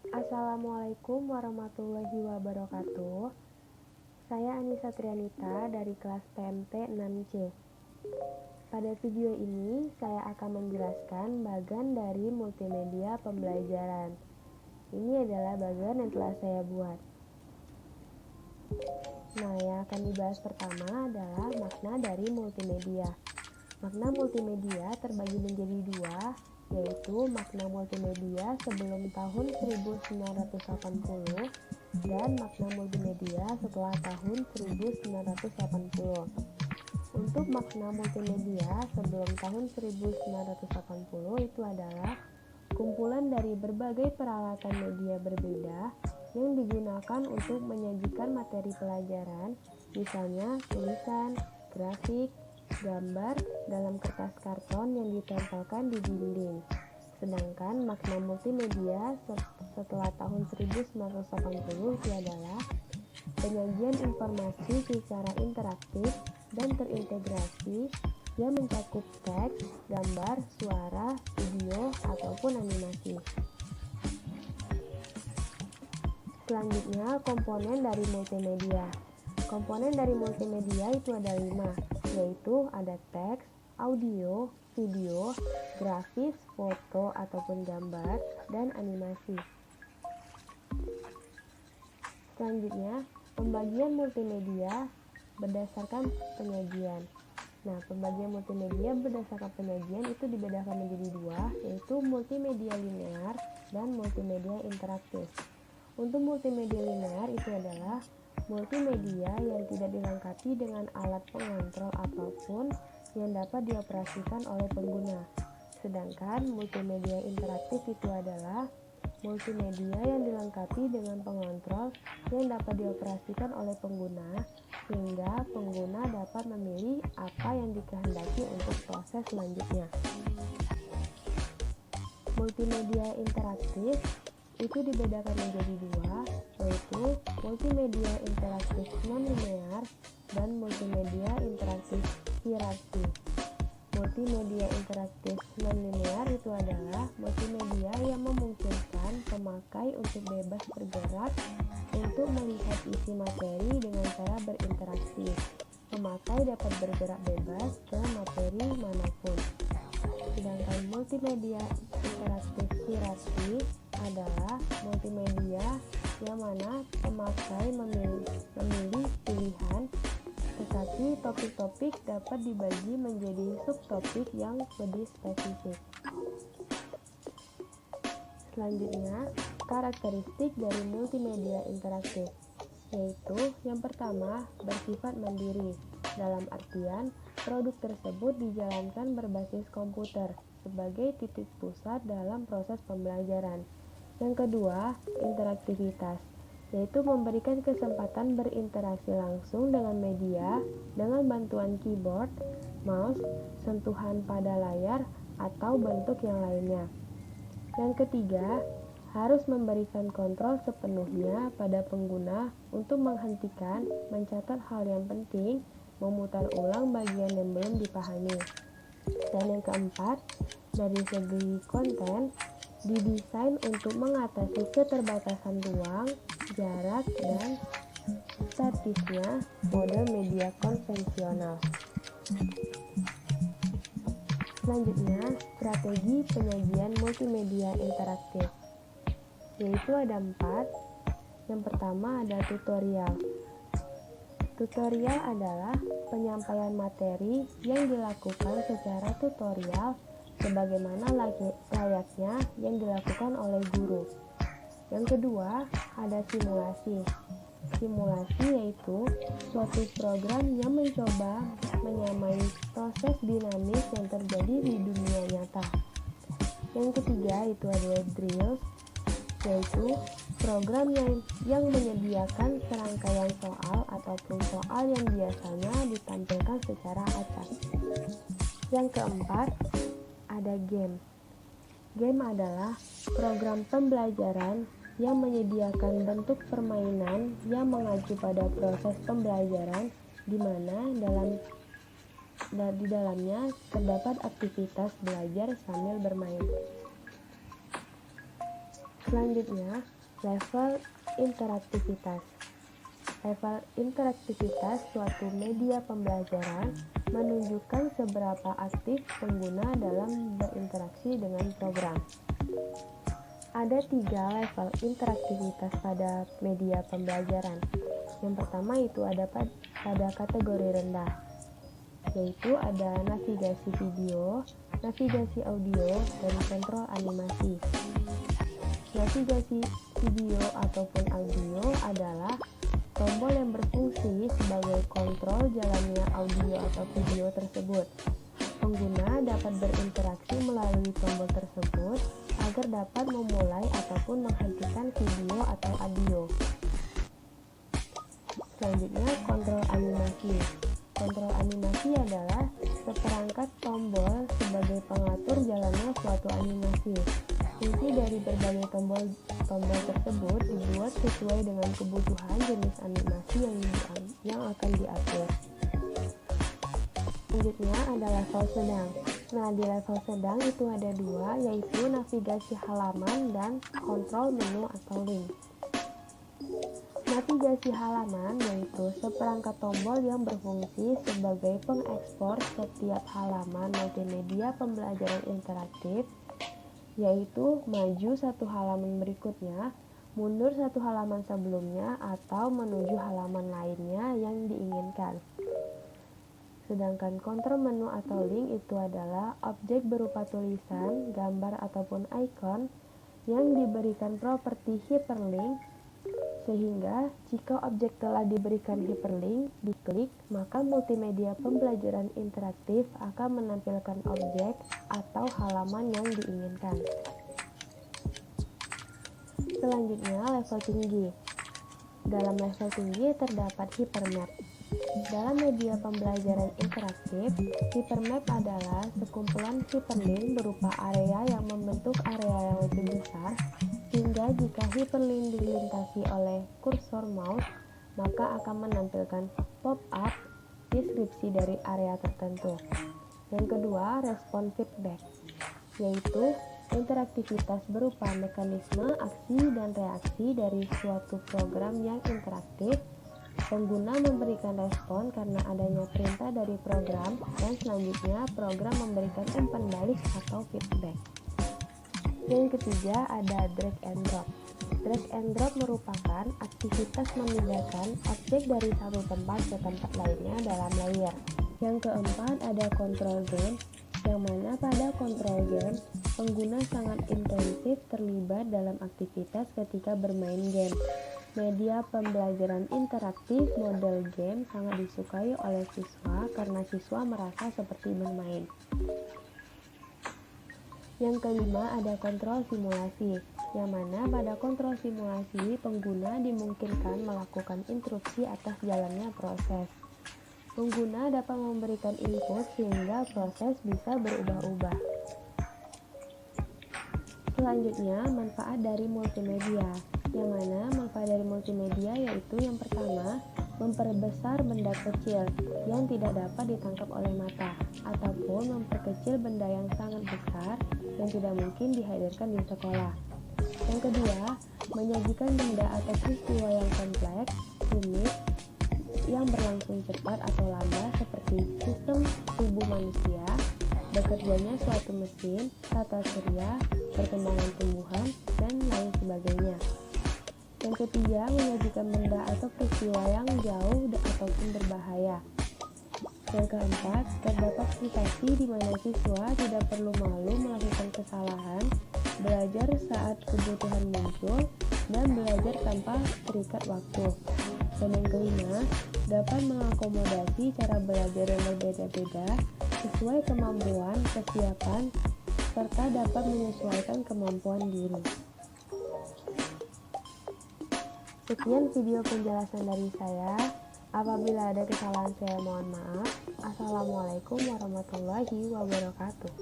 Assalamualaikum warahmatullahi wabarakatuh. Saya Anissa Trianita dari kelas PMT 6C. Pada video ini, saya akan menjelaskan bagian dari multimedia pembelajaran. Ini adalah bagian yang telah saya buat. Nah, yang akan dibahas pertama adalah makna dari multimedia. Makna multimedia terbagi menjadi dua, yaitu makna multimedia sebelum tahun 1980 dan makna multimedia setelah tahun 1980. Untuk makna multimedia sebelum tahun 1980 itu adalah kumpulan dari berbagai peralatan media berbeda yang digunakan untuk menyajikan materi pelajaran, misalnya tulisan, grafik, gambar dalam kertas karton yang ditempelkan di dinding. Sedangkan makna multimedia setelah tahun 1980 itu adalah penyajian informasi secara interaktif dan terintegrasi yang mencakup teks, gambar, suara, video, ataupun animasi. Selanjutnya, komponen dari multimedia. Komponen dari multimedia itu ada 5, yaitu ada teks, audio, video, grafis, foto ataupun gambar, dan animasi. Selanjutnya, pembagian multimedia berdasarkan penyajian. Nah, pembagian multimedia berdasarkan penyajian itu dibedakan menjadi dua, yaitu multimedia linear dan multimedia interaktif. Untuk multimedia linear itu adalah multimedia yang tidak dilengkapi dengan alat pengontrol apapun yang dapat dioperasikan oleh pengguna. Sedangkan multimedia interaktif itu adalah multimedia yang dilengkapi dengan pengontrol yang dapat dioperasikan oleh pengguna, sehingga pengguna dapat memilih apa yang dikehendaki untuk proses selanjutnya. Multimedia interaktif itu dibedakan menjadi dua, yaitu multimedia interaktif non-linear dan multimedia interaktif hierarki. Multimedia interaktif non-linear itu adalah multimedia yang memungkinkan pemakai untuk bebas bergerak untuk melihat isi materi dengan cara berinteraksi. Pemakai dapat bergerak bebas ke materi manapun. Sedangkan multimedia interaktif hierarki adalah multimedia yang mana pemakai memilih pilihan, tetapi topik-topik dapat dibagi menjadi subtopik yang lebih spesifik. Selanjutnya, karakteristik dari multimedia interaktif, yaitu yang pertama, bersifat mandiri, dalam artian produk tersebut dijalankan berbasis komputer sebagai titik pusat dalam proses pembelajaran. Yang kedua, interaktivitas, yaitu memberikan kesempatan berinteraksi langsung dengan media dengan bantuan keyboard, mouse, sentuhan pada layar, atau bentuk yang lainnya. Yang ketiga, harus memberikan kontrol sepenuhnya pada pengguna untuk menghentikan, mencatat hal yang penting, memutar ulang bagian yang belum dipahami. Dan yang keempat, dari segi konten, didesain untuk mengatasi keterbatasan ruang, jarak, dan statisnya model media konvensional. Selanjutnya, strategi penyajian multimedia interaktif, yaitu ada 4. Yang pertama ada tutorial. Tutorial adalah penyampaian materi yang dilakukan secara tutorial sebagaimana layaknya yang dilakukan oleh guru. Yang kedua, ada simulasi. Simulasi yaitu suatu program yang mencoba menyamai proses dinamis yang terjadi di dunia nyata. Yang ketiga itu ada drills, yaitu program yang menyediakan serangkaian soal ataupun soal yang biasanya ditampilkan secara acak. Yang keempat, ada game. Game adalah program pembelajaran yang menyediakan bentuk permainan yang mengacu pada proses pembelajaran di mana di dalamnya terdapat aktivitas belajar sambil bermain. Selanjutnya, Level interaktivitas. Level interaktivitas suatu media pembelajaran menunjukkan seberapa aktif pengguna dalam berinteraksi dengan program. Ada 3 level interaktivitas pada media pembelajaran. Yang pertama itu ada pada kategori rendah, yaitu ada navigasi video, navigasi audio, dan kontrol animasi. Navigasi video ataupun audio adalah tombol yang berfungsi sebagai kontrol jalannya audio atau video tersebut. Pengguna dapat berinteraksi melalui tombol tersebut agar dapat memulai ataupun menghentikan video atau audio. Selanjutnya, kontrol animasi. Kontrol animasi adalah seperangkat tombol sebagai pengatur jalannya suatu animasi. Fungsi dari berbagai tombol tersebut dibuat sesuai dengan kebutuhan jenis animasi yang akan diatur. Selanjutnya ada level sedang. Nah, di level sedang itu ada 2, yaitu navigasi halaman dan kontrol menu atau link. Navigasi halaman yaitu seperangkat tombol yang berfungsi sebagai pengekspor setiap halaman multimedia pembelajaran interaktif, yaitu maju satu halaman berikutnya, mundur satu halaman sebelumnya, atau menuju halaman lainnya yang diinginkan. Sedangkan kontrol menu atau link itu adalah objek berupa tulisan, gambar, ataupun icon yang diberikan properti hyperlink, sehingga jika objek telah diberikan hyperlink diklik, maka multimedia pembelajaran interaktif akan menampilkan objek atau halaman yang diinginkan. Selanjutnya, level tinggi. Dalam level tinggi terdapat hypermap. Dalam media pembelajaran interaktif, hypermap adalah sekumpulan hyperlink berupa area yang membentuk area yang lebih besar, sehingga jika hyperlink dilintasi oleh kursor mouse, maka akan menampilkan pop-up deskripsi dari area tertentu. Yang kedua, respon feedback, yaitu interaktivitas berupa mekanisme aksi dan reaksi dari suatu program yang interaktif. Pengguna memberikan respon karena adanya perintah dari program, dan selanjutnya program memberikan umpan balik atau feedback. Yang ketiga ada drag and drop. Drag and drop merupakan aktivitas memindahkan objek dari satu tempat ke tempat lainnya dalam layer. Yang keempat ada control game, yang mana pada control game, pengguna sangat intensif terlibat dalam aktivitas ketika bermain game. Media pembelajaran interaktif model game sangat disukai oleh siswa karena siswa merasa seperti bermain. Yang kelima ada kontrol simulasi, yang mana pada kontrol simulasi pengguna dimungkinkan melakukan interupsi atas jalannya proses. Pengguna dapat memberikan input sehingga proses bisa berubah-ubah. Selanjutnya, manfaat dari multimedia, yang mana manfaat dari multimedia yaitu yang pertama, memperbesar benda kecil yang tidak dapat ditangkap oleh mata, ataupun memperkecil benda yang sangat besar yang tidak mungkin dihadirkan di sekolah. Yang kedua, menyajikan benda atau peristiwa yang kompleks, rumit, yang berlangsung cepat atau lambat seperti sistem tubuh manusia, bekerjanya suatu mesin, tata surya, perkembangan tumbuhan, dan lain sebagainya. Yang ketiga, menyajikan benda atau peristiwa yang jauh ataupun berbahaya. Yang keempat, terdapat situasi di mana siswa tidak perlu malu melakukan kesalahan, belajar saat kebutuhan muncul, dan belajar tanpa terikat waktu. Dan yang kelima, dapat mengakomodasi cara belajar yang berbeda-beda sesuai kemampuan, kesiapan, serta dapat menyesuaikan kemampuan diri. Sekian video penjelasan dari saya. Apabila ada kesalahan saya mohon maaf. Assalamualaikum warahmatullahi wabarakatuh.